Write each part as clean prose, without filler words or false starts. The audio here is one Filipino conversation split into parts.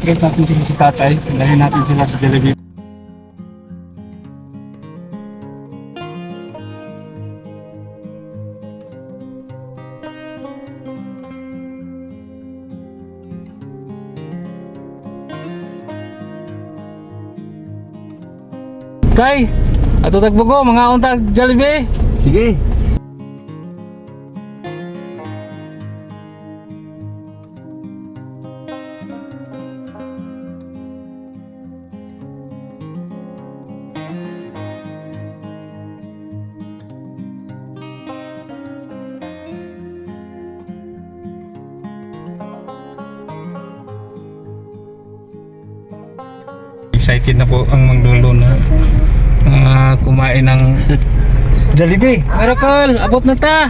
i-treat natin sila si tatay. Dalhin natin sila sa Jollibee. Kay, ato tagbugo mga untag Jollibee. Sige. Excited na po ang maglolo na kumain ng Jollibee. Miracle, abot na ta.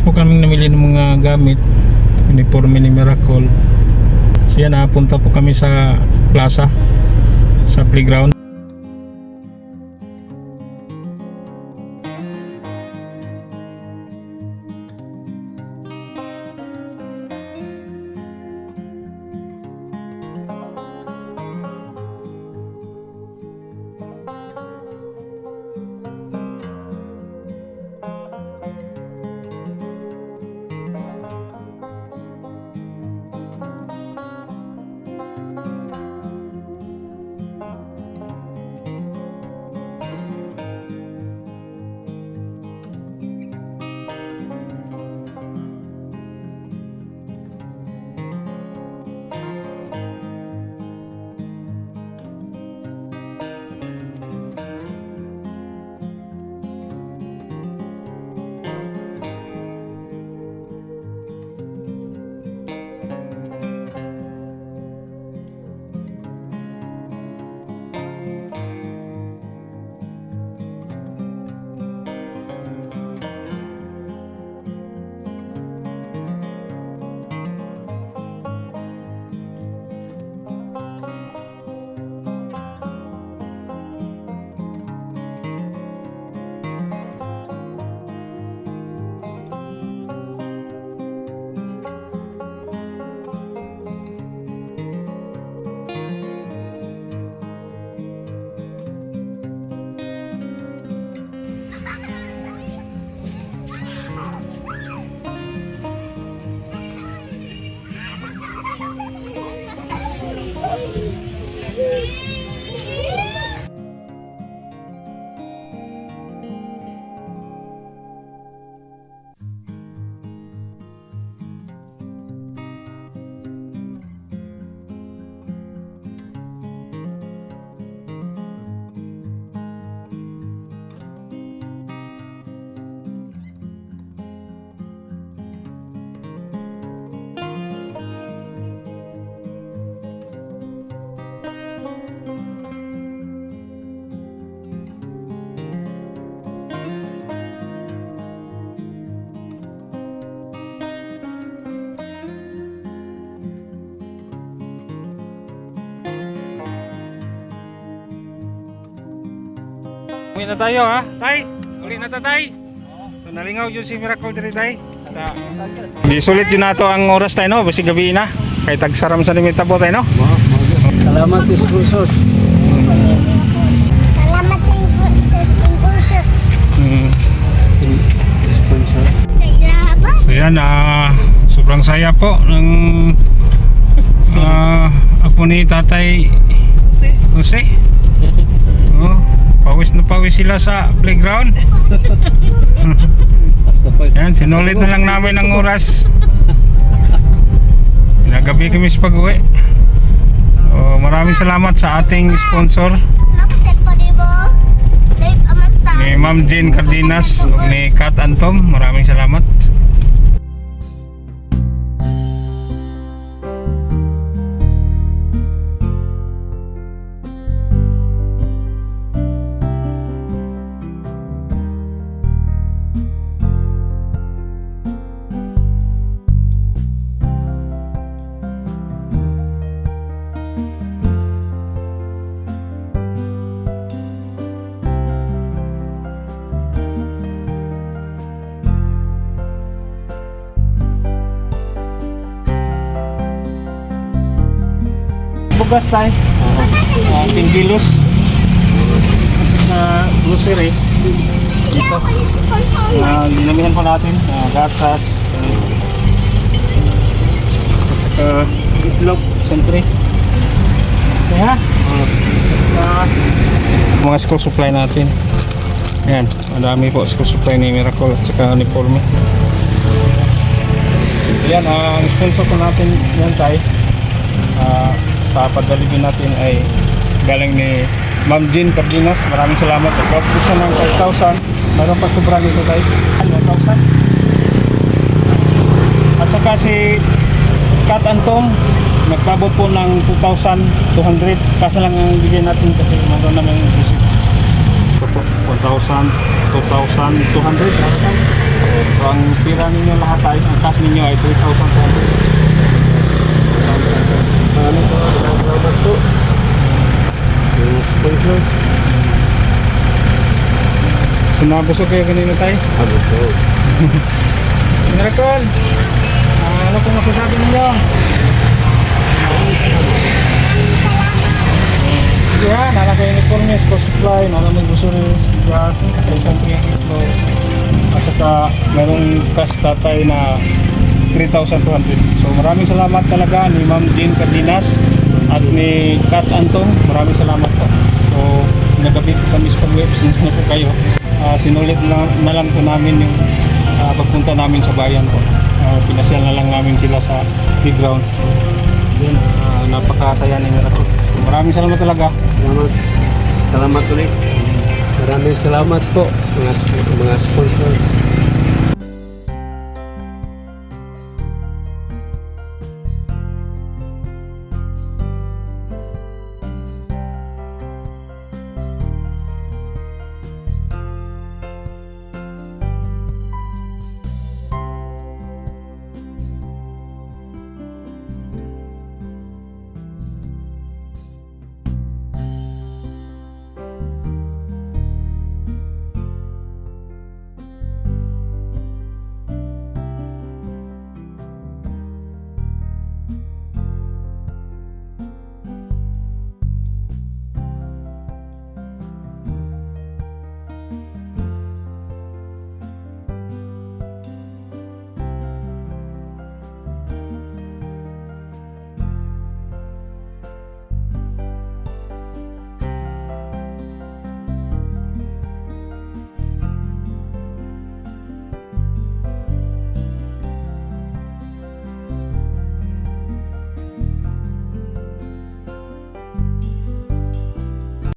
po kaming namili ng mga gamit, uniforme ni Miracle. So yan, punta po kami sa plaza, sa playground. Uwi na tayo ha, tay. Uli na ta, tay. So nalingaw yun si Miracle diri, tay. Di sulit yun nato ang oras tayo, no? Basi gabi na. Kay tagsaram sa limita po tayo, no? Salamat sa sponsors. Salamat sa impulsos. Sponsor. So yan, sobrang saya po ng apo ni Tatay Jose. Oh, pawis na pawis sila sa playground. Yan, sinulit na lang namin ang oras. Nagabi kami sa pag-uwi. So, maraming salamat sa ating sponsor ni Ma'am Jean Cardenas ug ni Kat Antom. Maraming salamat. Bugas tayo. 10 kilos. Grocery. Dito. Dinamihan po natin. Gatas. At saka itlog. Siyempre. Okay ha? Mga school supply natin. Ayan. Madami po school supply ni Miracle at saka uniforme. Ayan. Ang sponsor po natin yan tayo. Sa pagdalibin natin ay galing ni Ma'am Jean Cardenas. Maraming salamat. At gusto ng 5,000. Mayroon pa sobra dito tayo. 1,000. At saka si Kat Antom nagpabot po ng 2,200. Kaso lang ang bigyan natin kasi mayroon namin receipt. 1,000, 2,200. So ang pira ninyo lahat ay, ang cash ninyo ay 3,200. Maraming salamat po. Mga sponsors. So nabusog kayo kanina tayo? Ano po? Miracle! Ano po masasabi ninyo? Yeah, nana kayo uniforme, school supply, nana may groceries, gas, isang itlog. At saka merong cash tatay na 3,200. So maraming salamat talaga ni Ma'am Jean Cardenas at ni Kat Antong. Maraming salamat po. So nagabi po kami sa pag-web, sinunod po kayo. Sinulit na lang po namin yung pagpunta namin sa bayan po. Pinasyal na lang namin sila sa playground. Yun, napakasaya ninyo na po. So, maraming salamat talaga. Salamat ulit. Maraming salamat po mga sponsors.